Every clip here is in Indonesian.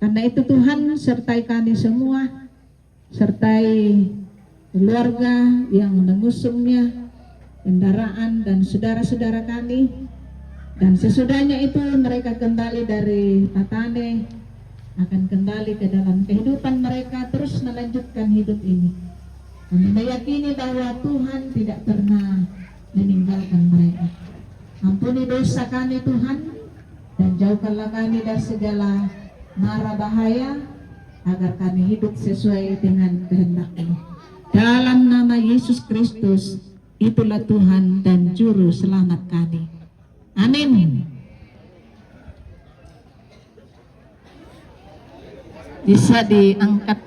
Karena itu Tuhan sertai kami semua, sertai keluarga yang mengusungnya, kendaraan dan saudara-saudara kami. Dan sesudahnya itu mereka kembali dari Patane, akan kembali ke dalam kehidupan mereka, terus melanjutkan hidup ini. Kami meyakini bahwa Tuhan tidak pernah meninggalkan mereka. Ampuni dosa kami Tuhan, dan jauhkanlah kami dari segala mara bahaya, agar kami hidup sesuai dengan kehendak-Mu. Dalam nama Yesus Kristus, itulah Tuhan dan Juru Selamat kami. Amin. Bisa diangkat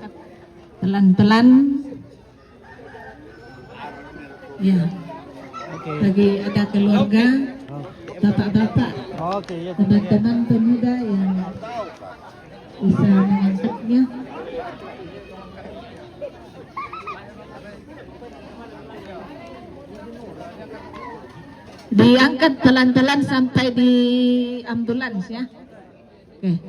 pelan-pelan. Ya. Bagi ada keluarga, bapak-bapak, teman-teman pemuda yang bisa mengangkatnya. Diangkat pelan-pelan sampai di ambulans ya. Oke.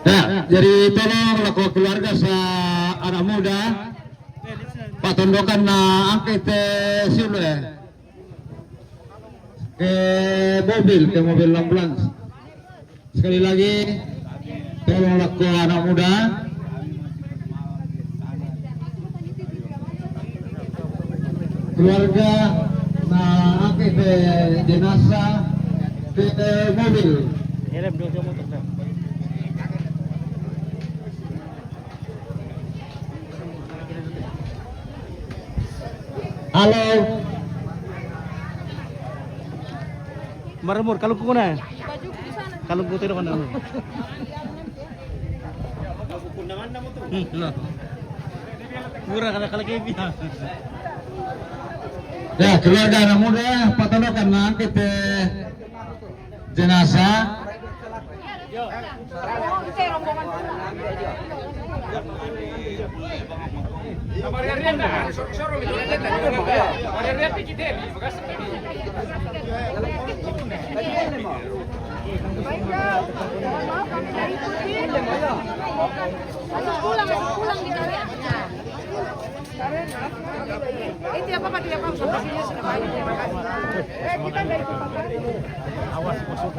Nah, jadi tolong laku keluarga sa anak muda Pak Tondokan na angkit silo ke mobil ambulans. Sekali lagi tolong laku anak muda keluarga na angkit jenazah ke mobil. Halo. Marmur kalau ku na. Kalau ku tiro kana. Murah kalau kebi. Ya, keluarga anak muda Pak Tondokan na angkit jenazah. Pulang di kalian. Tidak apa-apa sampai sini sudah banyak. Terima kasih. Kita dari Bapak. Awas masuk.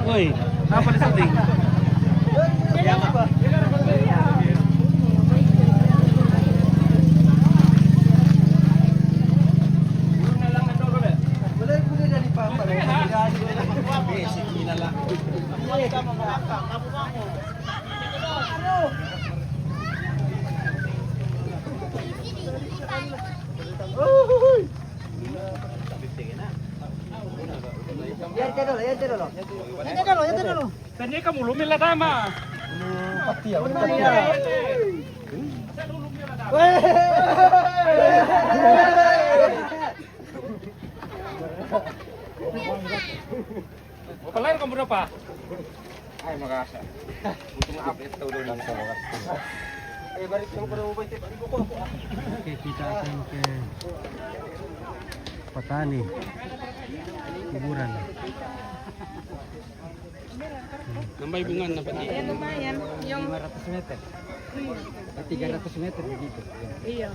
Woi, apa di setting? Tanya kamu lumil lah tama. Pati ya. kamu berapa? Ay, makasa. Butuh maaf ya, tahu dulu langsung makasa. Balik kamu pada ubay tip, balik ko. Oke, kita akan ke petani kuburan. Nambah bungan dapat di Lumayan. Yung 500 meter. 300 meter begitu. iya.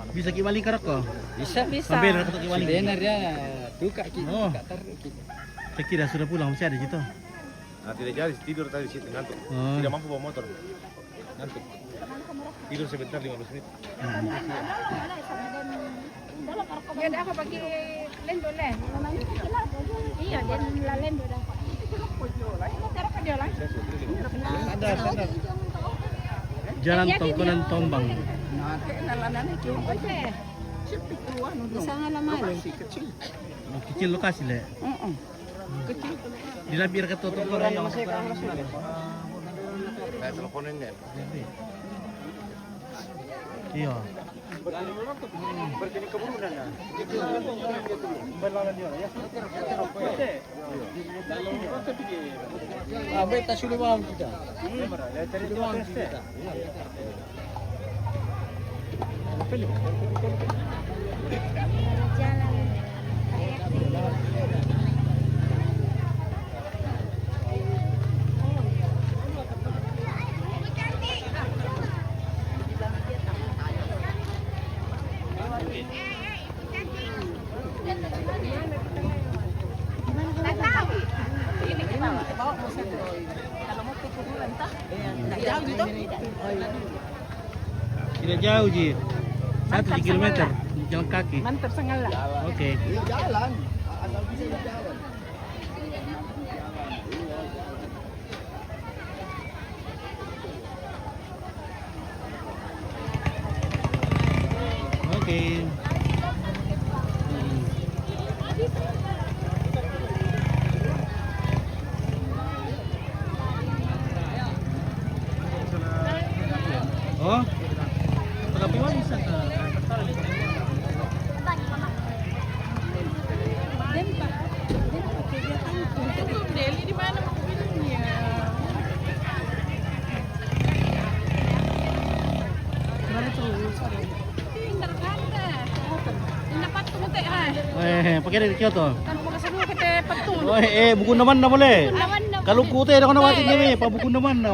bisa kiwali karak ko. Bisa. Bisa. Sambil aku kiwali. Benar ya, duka kita. Oh. Tarik kita. Saya kira sudah pulang masih ada gitu. Nah, tidak jadi tidur tadi situ ngantuk. Oh. Tidak mampu bawa motor. Ngantuk. Tidur sebentar 15 menit. Ya dah ako pagi lendo le. Iya, dan la lendo dah. Cara ka dia lang. Ada. Jalan Tongkonan Tombang. Bisa nga lamay. Oh, kecil lokasi le. Dilabir ke tutup orang yang Saya teleponin ya. iya. Berkini keburunan ya. Beta sudah paham kita. Tidak jauh Ji. 1 kilometer jalan kaki. Mantap sangat lah. Oke. Jalan. Asal bisa jalan. Oke. Oh. Tapi mana bisa Deli di mana mobilnya? Mana tuh? Pintar kan dah. Dapat tuh teh ah. Pakai dari Kyoto. Kan mo kasi kita patul. Buku naman na boleh. Lawan na. Kalau kute ako nawatin niya pa buku naman na.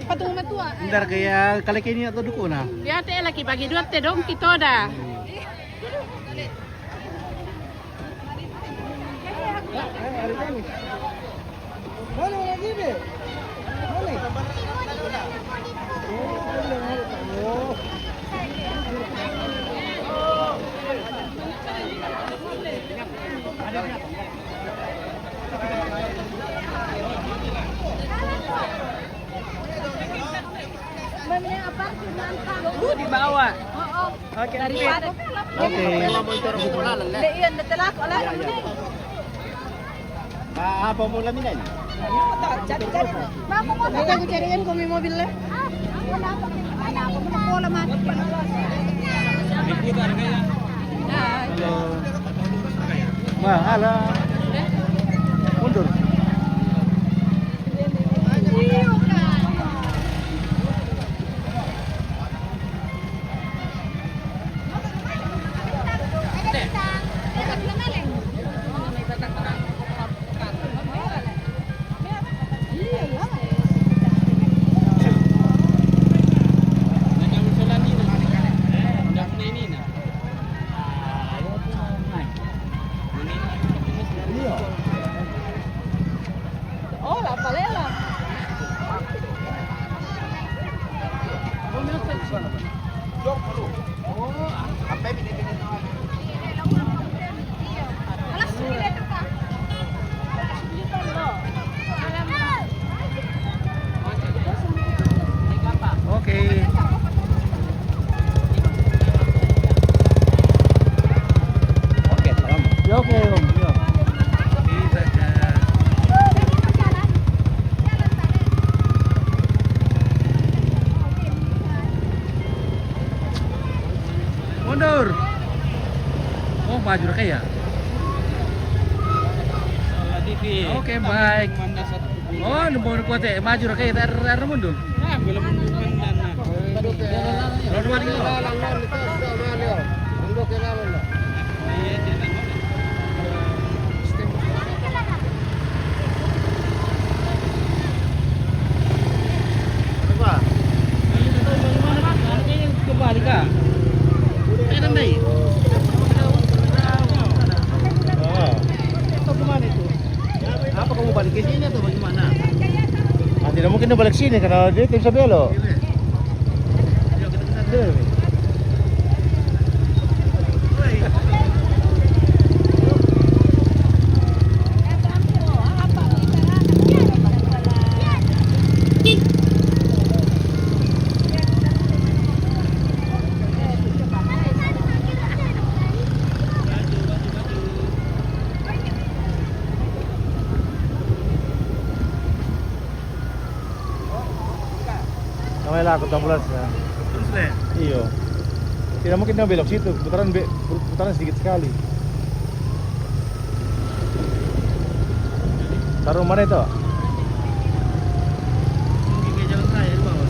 Patung matua. Bentar kaya kalekini atau duko na. Ya teh lagi bagi dua teh dong kita dah. Mana lagi be? Di bawah. Oke. Dari Oke. Iyan natelak ala. Apa mula minay? Bago mo ko cariin ko may mobil le. Wala pa. Ana ako mo pola man. Halo. Wah, halo. Mundur. Oh, la palela. Alas, dito ka. Oke. Oke, salam. Ya, oke, Om. Ya. Bisa aja. Mundur. Oh, maju kayak. Oke, baik. Oh, numpang kuat ya, maju rakyat ar mundur. Nah, belum mundur mana. Lalu lagi lo. Kembali kah? Enak nih. Kemana itu? Apa kamu balik ke sini atau bagaimana? Ah, tidak mungkin dia balik sini karena dia tidak bisa belok. Yuk kita ke sana. Namanya lah aku ambulans ya. Terus deh. Iyo. Tidak mungkin dia belok situ, putaran sedikit sekali. Taruh mana itu? Mungkin ke jalan raya di bawah.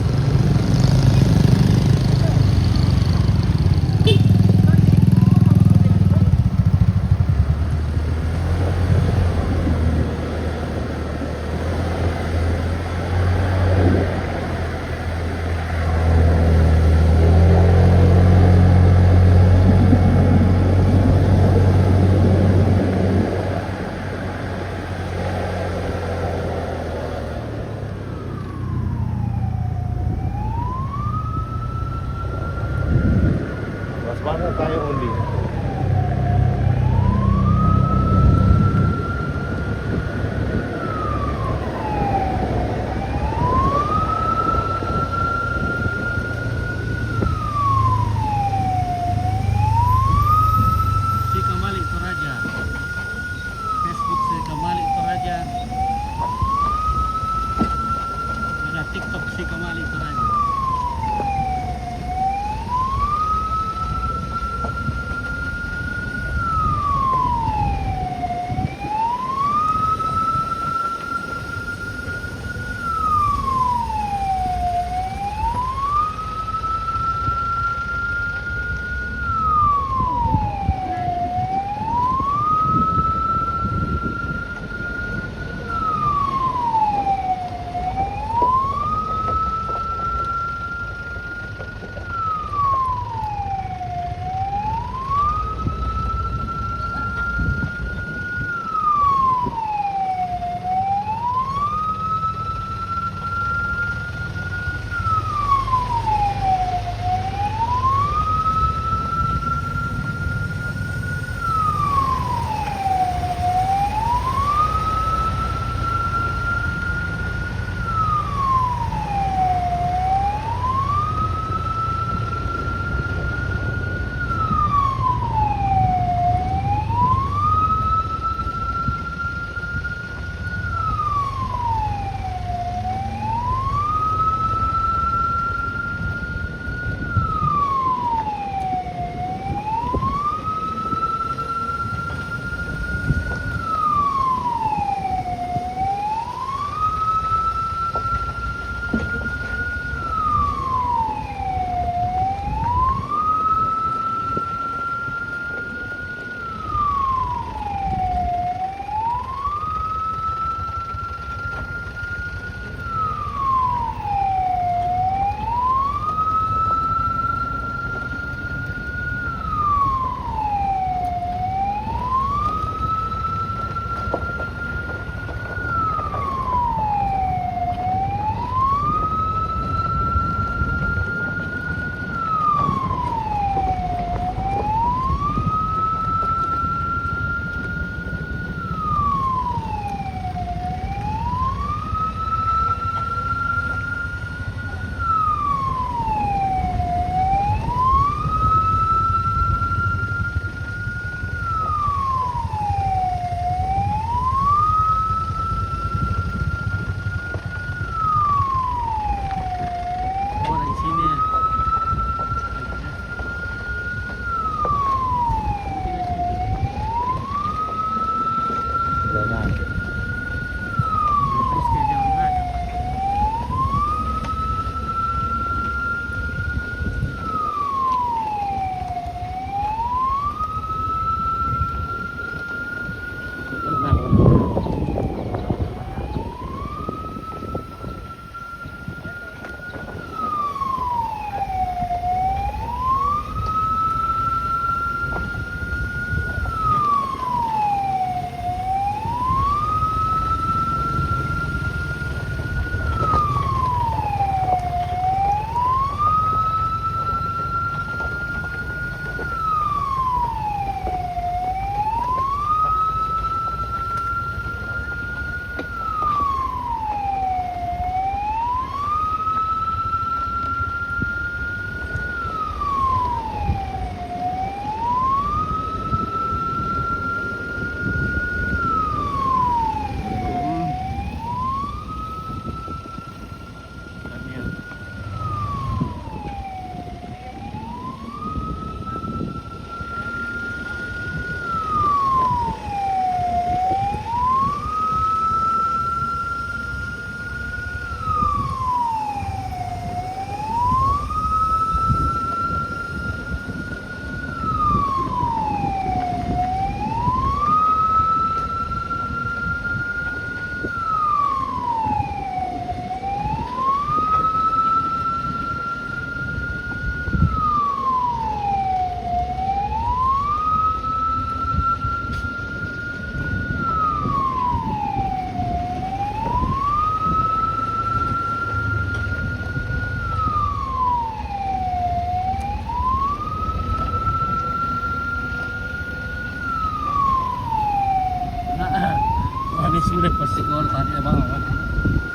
sudah pasti kalau tadi abang.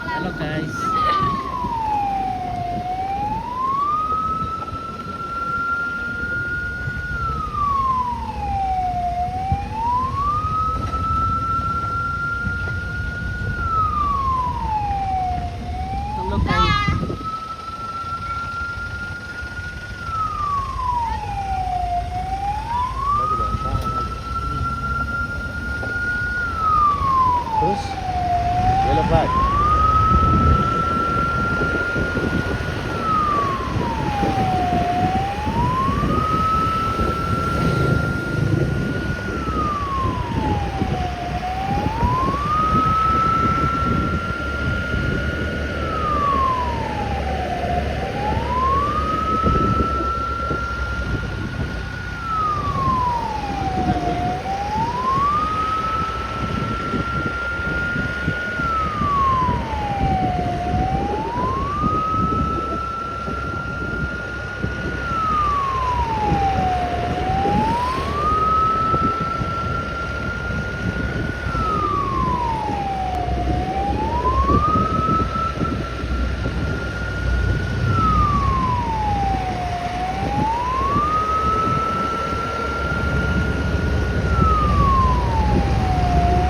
Halo guys. Halo guys. Terus belok lagi.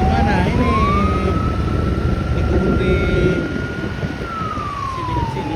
Gimana ini? Di kebun di sini ke sini.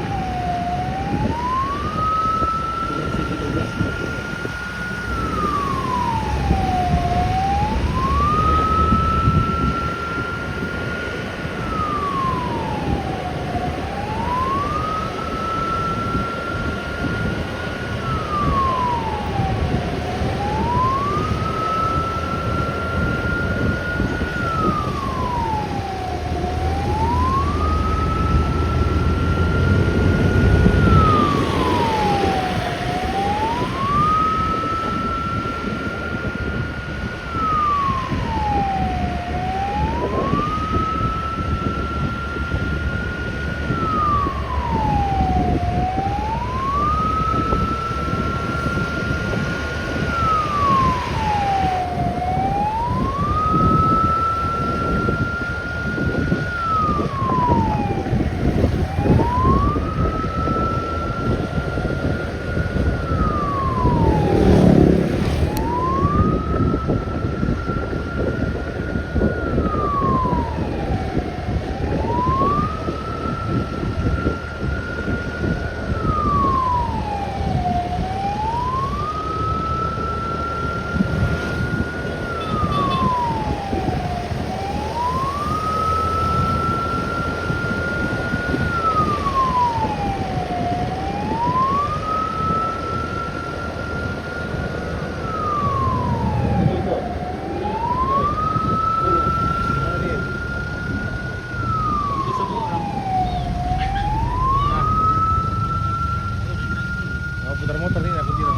Putar motor ini aku kira.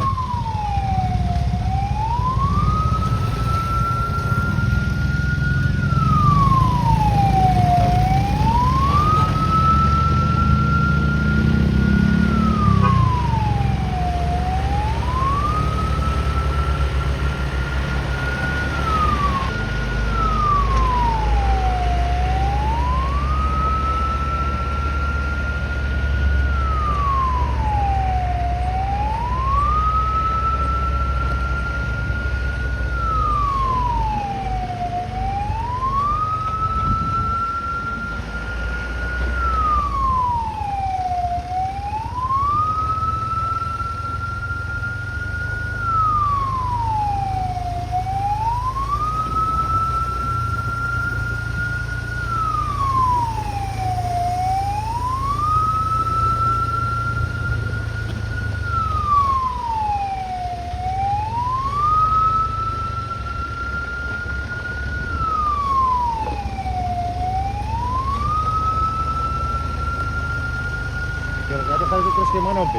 Ada kali terus ke mana, Om?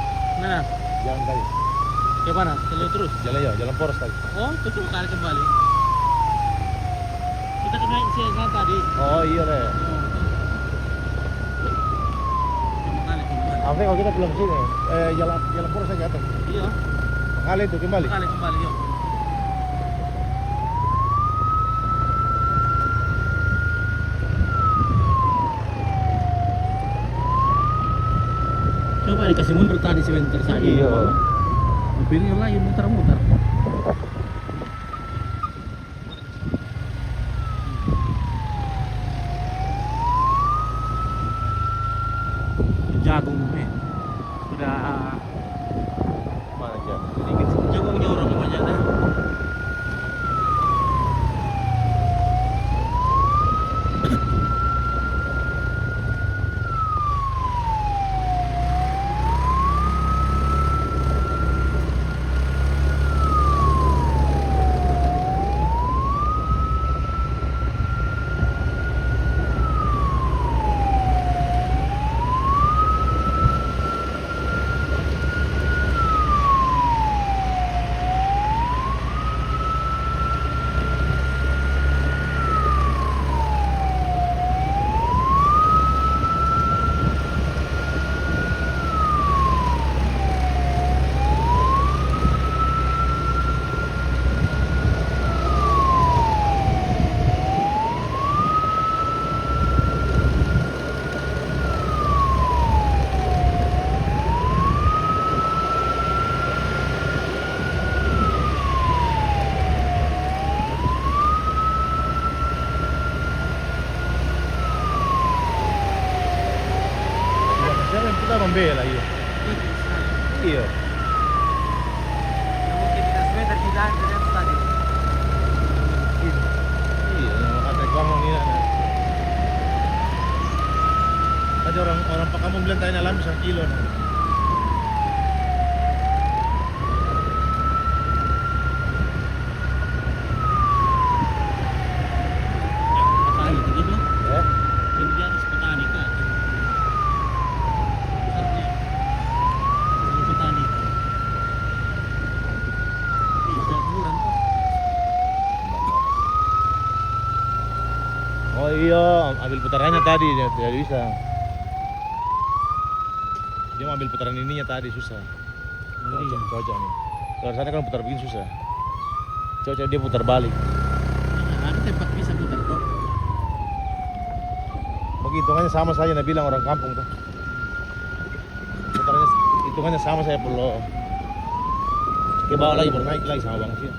Mana? Jalan tadi. Ke mana? Jalan terus. Jalan ya, jalan poros tadi. Oh, itu tarik kembali. Kita kena siang tadi. Oh iya deh. Kembali kembali. Apa kalau kita pulang sini? Jalan poros aja atas. Iya. Kali itu kembali. Kembali kembali yuk. dikasih mundur tadi sebentar saja. Iya. Mobilnya lagi muter-muter. Jagung nih. Sudah Mana aja? Sedikit. jagungnya orang namanya dah. Siapa yang kita membela iya? Iya. Mungkin kita sebentar di jalan tadi. Iya, yang kata kamu ini ada. Tadi orang Pak kamu bilang tadi alam 1 kilo. Petani begitu. Ya. Ini jadi petani kan. Besarnya. Ini petani. Bisa kurang kok. Oh iya, ambil putarannya tadi dia tidak bisa. Dia mau ambil putaran ininya tadi susah. Cocok nih. Kalau sana kan putar begini susah. Cocok dia putar balik. Ada tempat bisa putar kok. Begitu hitungannya sama saja, nak bilang orang kampung tuh. Putarannya hitungannya sama saya perlu. Ke bawah lagi baru naik lagi sama bang sih.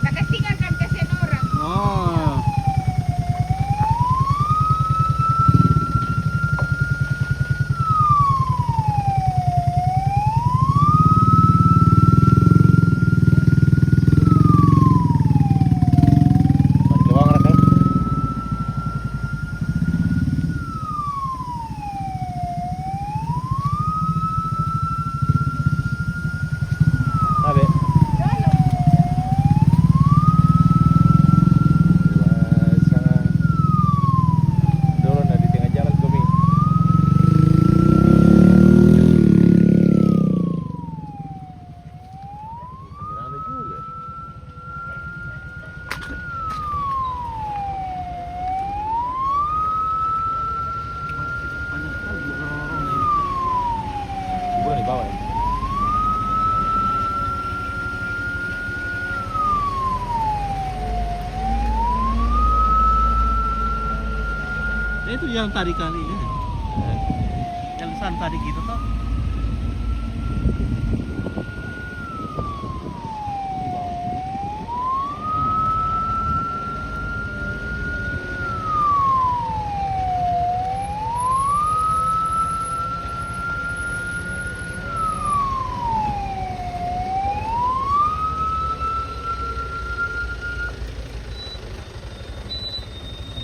Kakak tinggalkan kasihan orang. Oh. Balik ke bawah rakan. Abe. Sana dorong di tengah jalan kami. Kira ada juga. Banyak sekali orang-orang ini. Bukan di bawah ya. Itu yang tadi kali ya. Yang sana tadi gitu toh.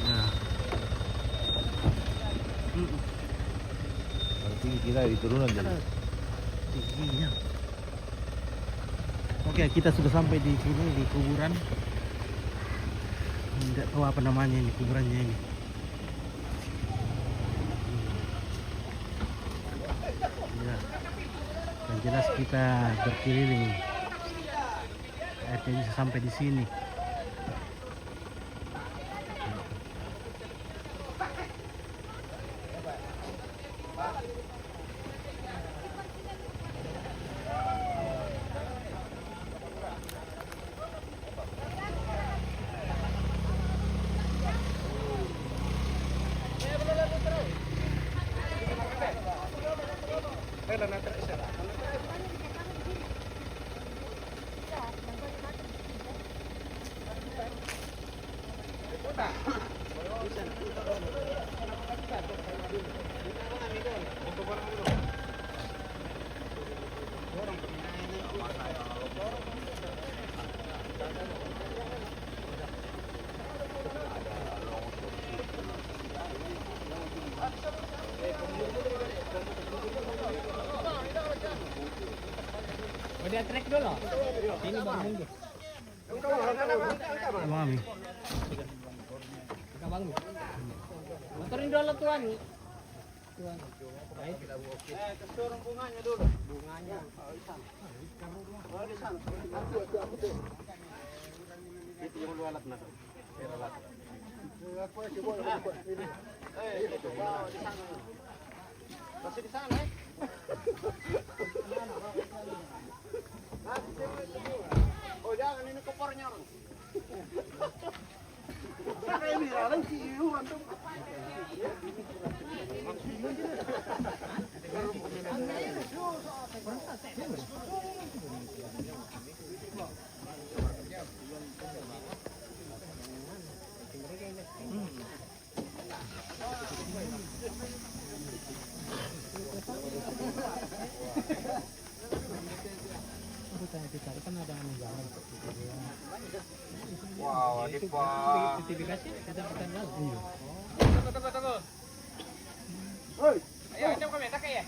Nah. di turunan jadi. Tingginya. Oke, kita sudah sampai di sini di kuburan. Tidak tahu apa namanya ini kuburannya ini. Ya. Yang jelas kita berkeliling. Akhirnya bisa sampai di sini. Dia trek dulu. Ini bang Munggu. Abang Ami. Bang Munggu. Motorin dulu tuan. Tuan. Kesurung bunganya dulu. Bunganya. Di sana. Itu yang lu alat nak. Aku aja boleh. Itu bawa di sana. Masih di sana, Oh jangan, ini kopornya orang. Ini orang ciu antum. Wow, di Pak. Sertifikasi kita lalu. Tunggu. Hoi. Ayo, jom kami, tak ya.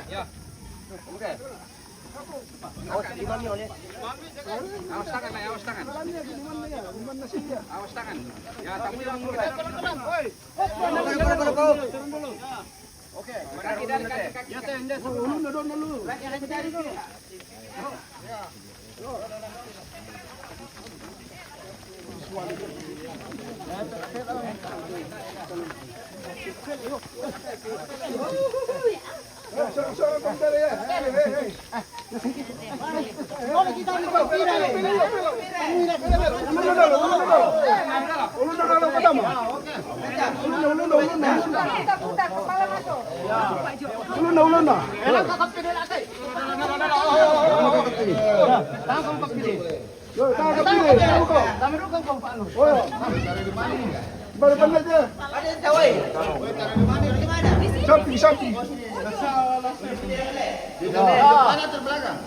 Ya. Oke. Awas di mana oleh? Awas tangan, awas tangan. Awas tangan. Ya, tamu yang dulu. Hoi. Turun dulu. Oke. Kaki dari kaki. Ya, tenda dulu. Kaki dari dulu. Ya. Sapi. Mana terbelakang?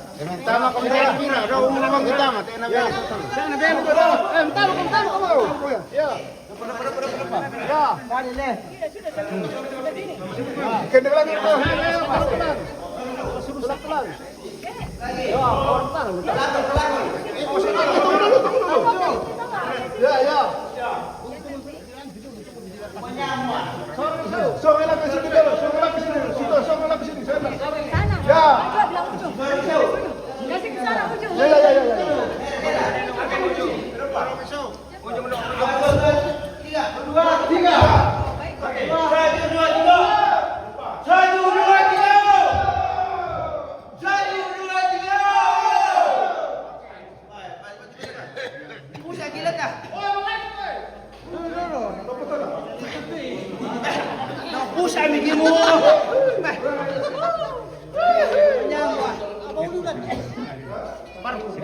Tama kami dah kira, dah umur kami tama, tena bel. Sana bel. Tama. Ya. Ya, kali le. Kena lagi tu. Sudah pelan. Ya, pelan. Ya. Soronglah ke sini dulu. Soronglah ke sini. Ya. Kasih ke sana ujung. Ya. Tiga. Pusat gila dah. Pusat ni gimu.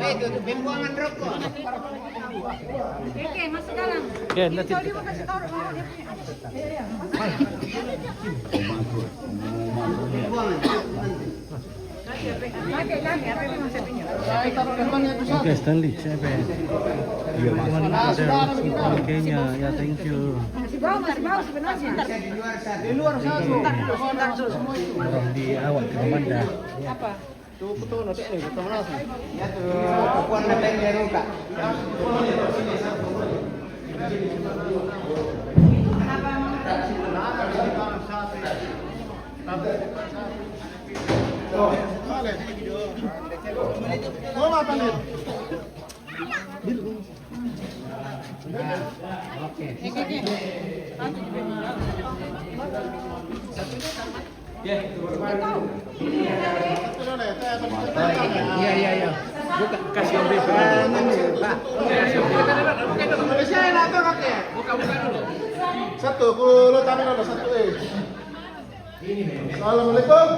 Itu pembuangan rokok. Oke, masuk dalam. Oke, nanti Dia mau kasih tahu. Oke, Stanley, siapa ya? Kayaknya, ya thank you. bawah sebenarnya. Di luar satu. Orang di awal Tiromanda. Apa? Tuh betul nanti ini betul mana sih? Ya tuh kapuan nanti dia ruka. Mau apa nih? Iya. Buka kasih yang bebas. Buka dulu. Satu, kulo tamin ada satu Assalamualaikum.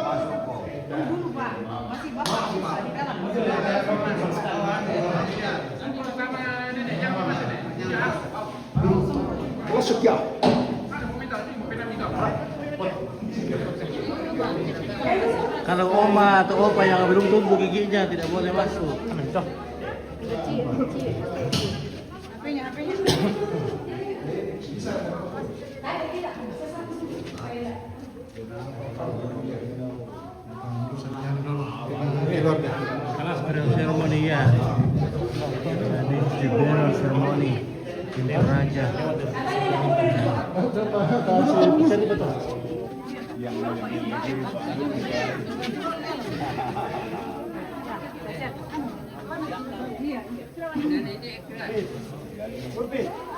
Masuk ya. Kalau oma atau opa yang belum tumbuh giginya tidak boleh masuk. Seremoni ya. Jadi Ibadah seremoni di Toraja.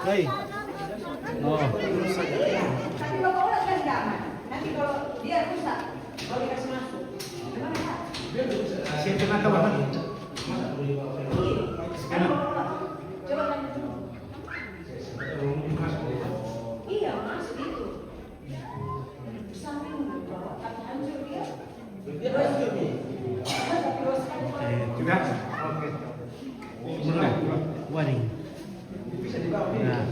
Hei. Oh. Nanti kalau dia rusak, kalau dikasih masuk, Siapa nak kawan? coba tanya dulu. Iya masuk itu. Samping bawa kaki hancur dia. Sudah? Oke. Sudah. Warning. Nah.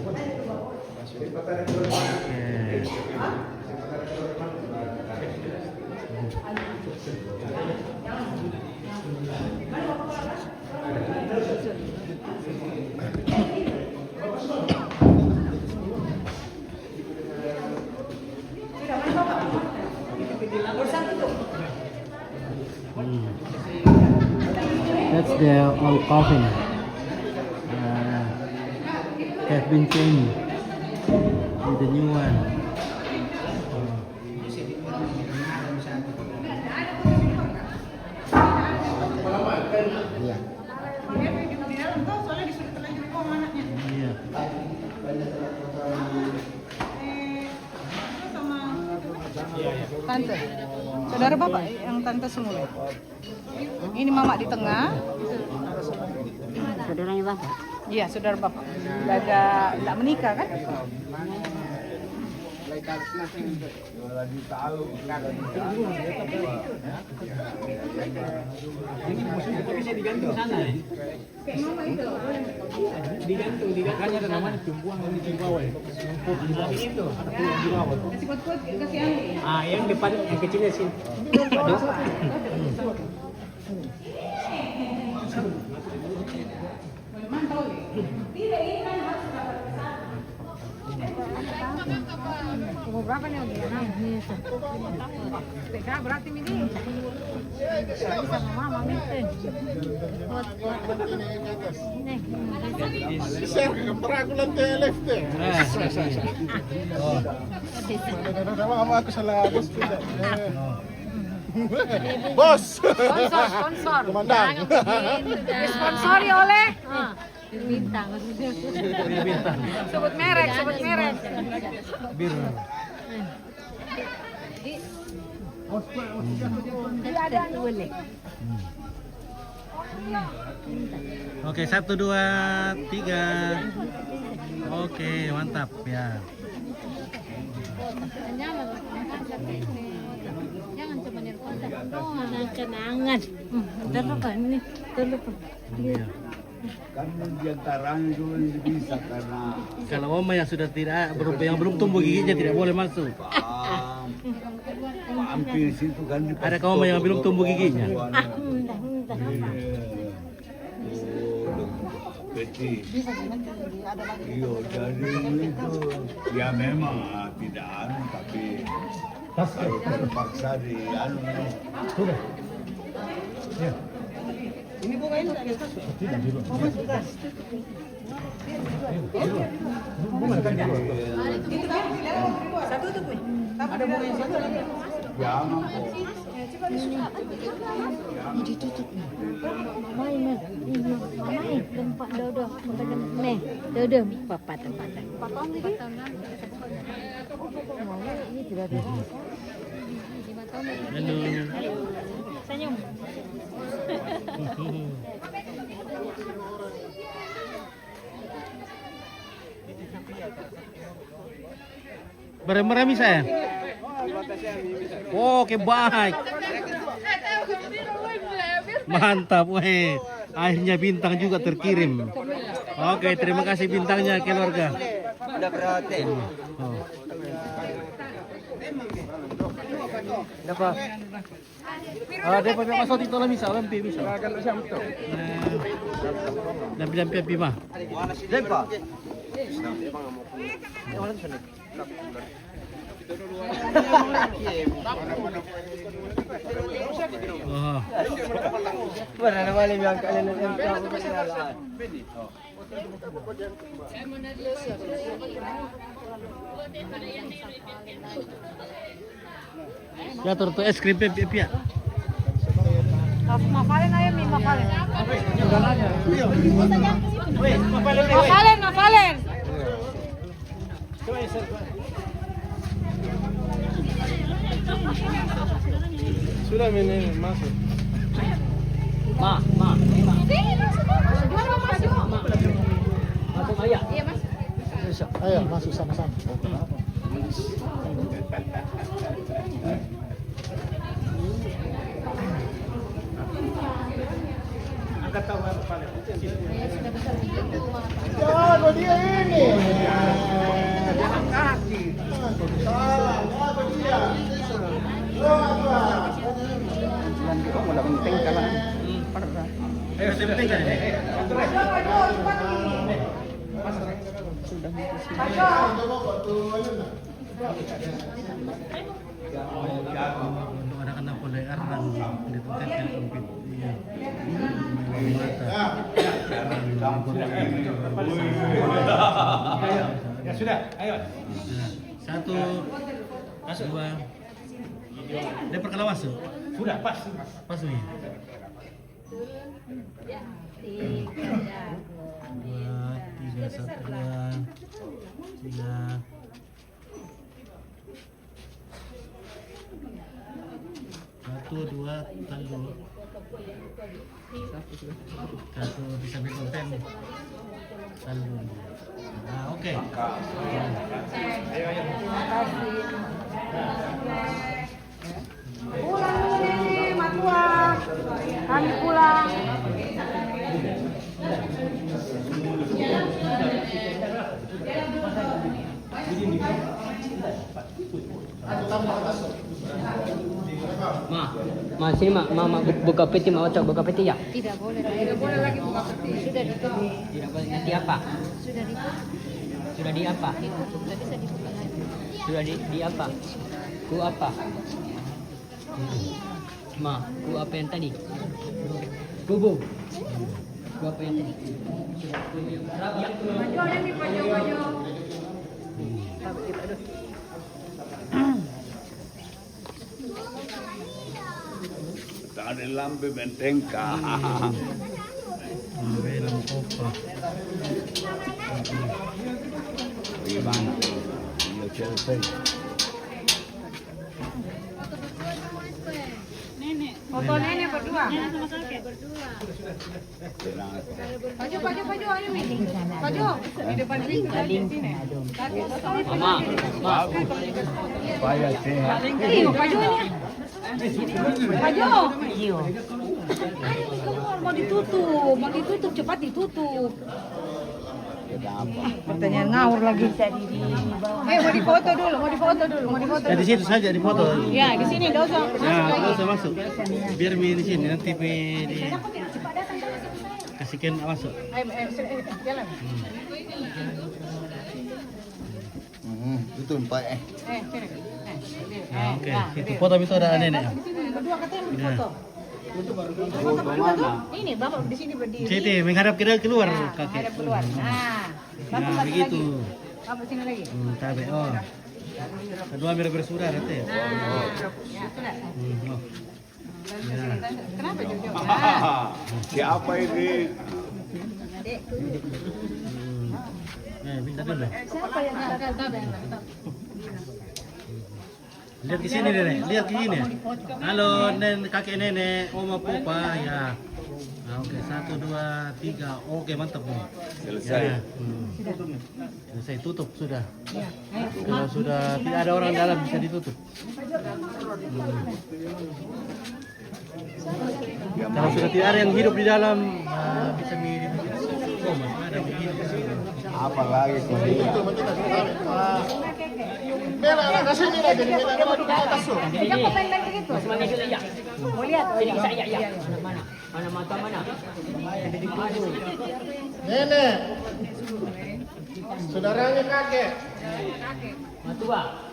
That's the old coffin. Has been changed with the new one. Iya. Tante. Saudara bapak yang tante semua. Ini mama di tengah. Saudaranya bapak. Iya, saudara bapak. Tidak menikah kan? Bisa digantung sana ya? Digantung ada namanya tumbuhan yang di bawah ya. Itu ada pulau di bawah. Yang depan yang kecilnya sih. Umur berapa nih Ogi? Beda berarti ini. Sama mama mungkin. Share ke aku lantai left. Sama aku salah bos tidak. Bos. Sponsor. Komandan. Disponsori oleh Bintang. sebut merek. Bir. Ada boleh. Oke, 1, 2, 3. Oke, mantap ya. Jangan cuma nirkosa. Kenangan. Terlupa ini. Terlupa. Karena diantaranya juga bisa karena Kalau oma yang sudah tidak yang belum tumbuh giginya tidak boleh masuk. hampir situ kan. Ada kaum oma yang belum tumbuh giginya. peti. Iya, jadi itu ya memang tidak anu tapi kalau terpaksa di anu. Sudah. Ya. Ini bunga ini ada tas. Tidak di luar. Bunga kan di luar. Satu tuh, Bu. Ada bunga yang satu lagi. Jangan kok. Ditutup nih. Mamain, mamain, tempat dodo, nih, dodo, papa tempat. Potong gitu. Ini tidak ada. Halo. Senyum. Bareng-bareng bisa ya? Oke, baik. Mantap, weh. Akhirnya bintang juga terkirim. Oke, terima kasih bintangnya keluarga. Udah berarti. Oh. Dapat. Dapat masuk itu lah bisa, lampi bisa. Lampi api mah. Dapat. Oh. Mana nama yang kalian yang kenalan. Ya turut es krim pia. Mafalen aja, mafalen. Mafalen, mafalen. Sudah ini masuk. Ma. Masuk ayah. Iya, Mas. Ayo masuk sama-sama. Angkat tahu apa paling. Jago dia ini. Jangan kaki. Salah, jago dia. Mau dah penting kalah. Ayo, saya penting kan ini. Untuk anak-anak pondok Arnang di tempat yang sempit. Iya. Ya sudah, ayo. Satu, dua. Dia perkalawas tuh. Sudah pas. Pas nih. Dua, tiga, satu, dua, tiga. Satu, dua, tangguh. Satu bisa bikin pen. Tangguh. Nah, oke. Pulang nih, matua. Kami pulang. Sini ma buka peti mau coba buka peti ya? Tidak boleh lagi buka peti. Sudah ditutup. Tidak boleh nanti apa? Sudah ditutup. Sudah di apa? Ditutup, tidak bisa dibuka lagi. Sudah di apa? Ku apa? Ma, ku apa yang tadi? Kubu. Ku apa yang tadi? Maju aja nih, maju. Tadi lambe bentengka. Film kopa. Gimana? Iya selesai. Foto nenek berdua. Maju, ayo nih. Maju. Di depan sini. Mama. Supaya sehat. Iyo, maju nih. Maju. Iyo. Mau ditutup, cepat ditutup. Kenapa? Pertanyaan ngawur lagi. Mau difoto dulu. Ya di situ saja di foto. Ya, di sini enggak usah. Nah, nggak usah masuk. Biar di sini nanti di kasihkan masuk. Jalan. Itu Pak. Oke, itu foto itu ada nenek. Berdua katanya berfoto. Ini Bapak di sini berdiri. Sini menghadap keluar kakek. Hadap keluar. Nah, Bapak Nah, satu begitu. lagi. Bapak sini lagi. Tabe. Oh. Kedua mirip bersaudara teh. Nah, ya sudah. Oh. Ya. Kenapa jauh-jauh? Siapa ini? Minta dulu. Siapa yang tabe? Lihat ke sini nenek, lihat ke sini. Halo kakek nenek, oma papa ya. Nah, oke, 1, 2, 3. Oke, mantap nih. Selesai. Ya. Selesai, tutup sudah. Kalau sudah tidak ada orang dalam bisa ditutup. Kalau sudah tidak ada yang hidup di dalam, bisa ditutup. Oh, masih ada yang hidup di sini. Apa lagi kau ini? Mela, kasih Mela jadi Mela dapat di atas tuh. Jangan main-main begitu. Semangat dulu ya. Mau lihat? Sini saya ya. Mana mata mana? Nenek. Saudaranya kakek. Matua.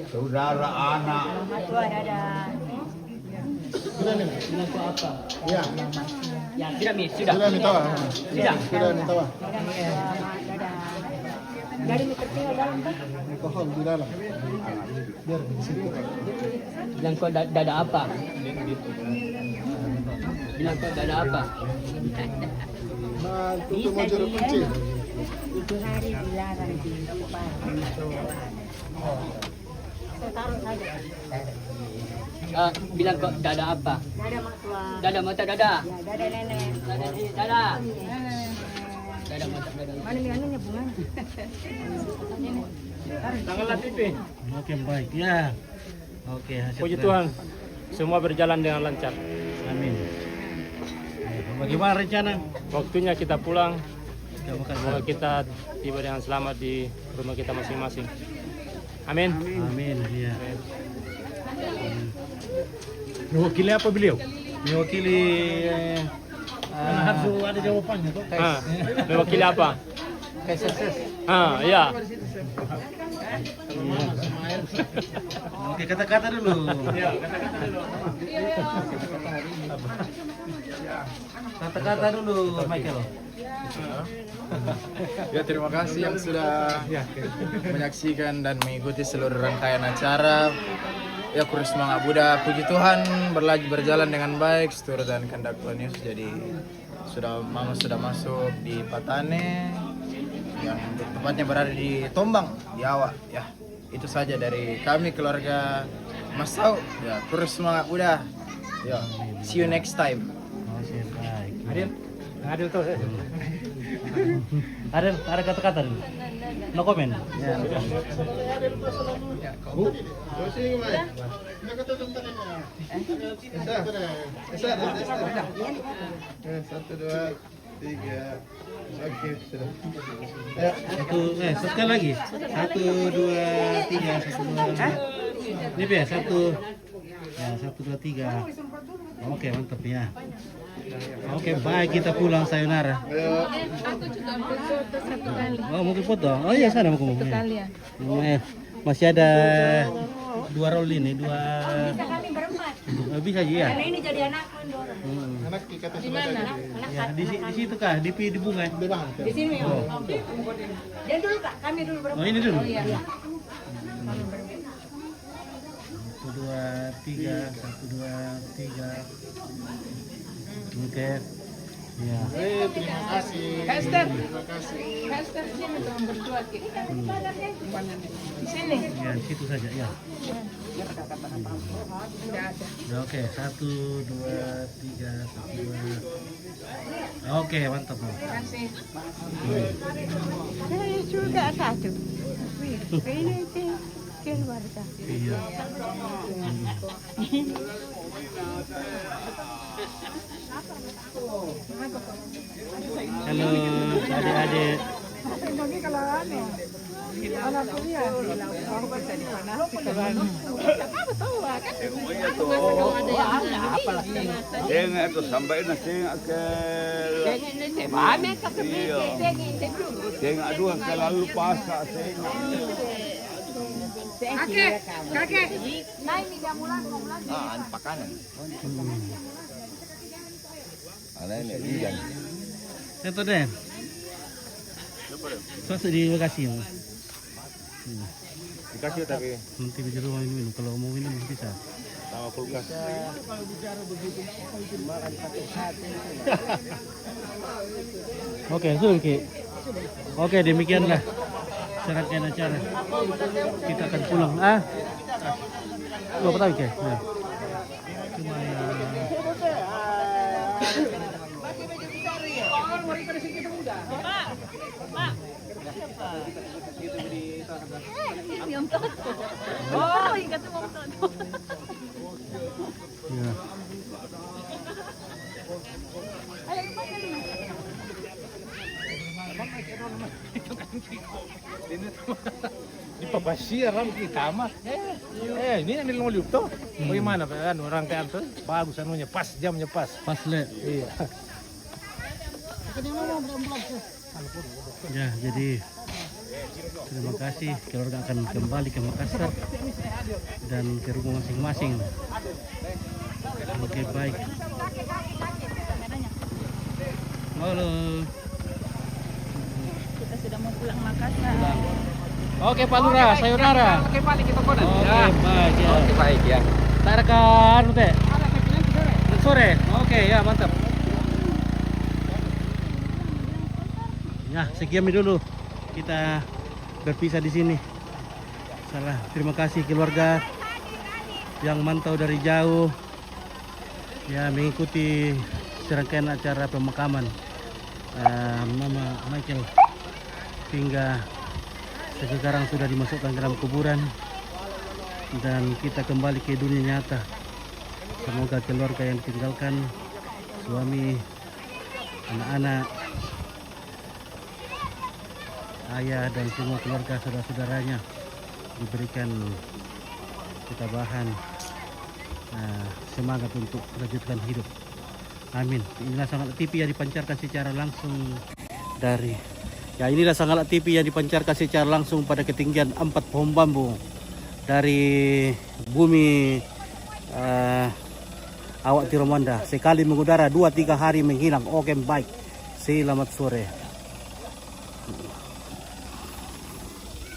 Saudara anak. Matua dadah. Sudah nih. Bilang kau apa? Ya. Ya, sudah Mi, sudah. Sudah nih tawa. Sudah. Sudah nih tawa. Dadah. Dari kecil dalam tuh. Alkohol di dalam. Biar di situ. Bilang kau dada apa? Bilang kau dada apa? Nah, itu mau jeruk kunci. Itu hari dilarang di tempat. Saya taruh saja. Bilang kau dada apa? Dadah matua. Dada mata dada. Ya, dadah nenek. Dada dada. Dada mata dada. Mana nih anunya bunga? Tanggalan pipi. Oke, baik ya. Oke, hasil Puji keren. Tuhan, semua berjalan dengan lancar. Amin. Bagaimana rencana? Waktunya kita pulang. Kita makan Semoga kita tiba dengan selamat di rumah kita masing-masing. Amin. Amin. Ya. Mewakili apa beliau? Mewakili Harus ada jawabannya tuh. Mewakili apa? KSSS. Ya. Oke, kata-kata dulu. Kata-kata dulu, Mikhael. Ya, terima kasih yang sudah menyaksikan dan mengikuti seluruh rangkaian acara. Ya, Kurisma Buddha, puji Tuhan berjalan dengan baik seturut dan kehendak Tuhan Yesus. Jadi Mama sudah masuk di Patane yang tepatnya berada di Tombang di Awa. Ya, itu saja dari kami keluarga Mas Tau. Ya, Kurisma Buddha. Ya, see you next time. Oke, baik. Adil tuh. Ada kata-kata dulu. No comment. Ya. Satu, dua, tiga. Oke, sudah. Sekali lagi. 1, 2, 3, 1, 2. Ini ya, 1. Ya, 1, 2, 3. Oke, mantap ya. Oke, baik, kita pulang, sayonara. Aku juga foto satu kali. Oh, mungkin foto. Oh iya, sana mau Satu kali ya. Masih ada 2 roll ini, 2. Bisa kami berempat. Bisa aja ya. Karena ini jadi anakku yang dorong. Anak kita Di mana? Ya, di situ kah? Di bunga. Di sini ya. Dan dulu Kak, kami dulu berempat. Oh, ini dulu. Oh iya. 1, 2, 3, 1, 2, 3. Oke. Ya. terima kasih. Esther. Terima kasih. Esther sini dong berdua kita. Di sini. Ya, di situ saja ya. Ya, oke, 1, 2, 3, 1, 2. Oke, mantap. Bu. Terima kasih. Saya juga satu. Ini keluarga. Iya. Halo, adik-adik. Ini kalau aneh. Anak kuliah. Aku bisa di mana? Apa tahu kan? Apalah Tengok itu sampai nak tengok ke. Iya. Tengok dua kali lalu pasak tengok. Kakek. Naik ni jam ulang kau ulang. Ini pakanan. Ada ini ikan. Itu deh. Suatu di lokasi. Dikasih tapi Nanti di rumah ini minum. Kalau mau minum bisa. sama kulkas. Oke, sudah Ki. Oke, demikianlah serangkaian acara. Kita akan pulang. Apa tahu Ki? Nah. Cuma ya. Oh, ingat mo to. Ya. Di papasya ram kita mah. Ini yang niloliup tuh. Bagaimana kan orang kayak tuh bagus anunya pas jamnya pas. Pas le. Iya. Ya, jadi terima kasih. Keluarga akan kembali ke Makassar dan ke rumah masing-masing. Oke, baik. Halo. Kita sudah mau pulang Makassar. Oke, Pak Lurah, sayonara. Oke, balik kita konan. Oke, baik ya. Oke, baik ya. Tarakan teh. Sore. Oke, ya, mantap. Ya, sekian dulu kita berpisah di sini. Terima kasih keluarga yang mantau dari jauh, ya mengikuti serangkaian acara pemakaman Mama Mikhael hingga sekarang sudah dimasukkan ke dalam kuburan dan kita kembali ke dunia nyata. Semoga keluarga yang ditinggalkan, suami, anak-anak, ayah dan semua keluarga saudara-saudaranya diberikan ketabahan, semangat untuk melanjutkan hidup. Amin. Inilah Sangalat TV yang dipancarkan secara langsung dari inilah Sangalat TV yang dipancarkan secara langsung pada ketinggian 4 pohon bambu dari bumi Awak Tiromanda. Sekali mengudara 2-3 hari menghilang. Oke, baik. Selamat sore.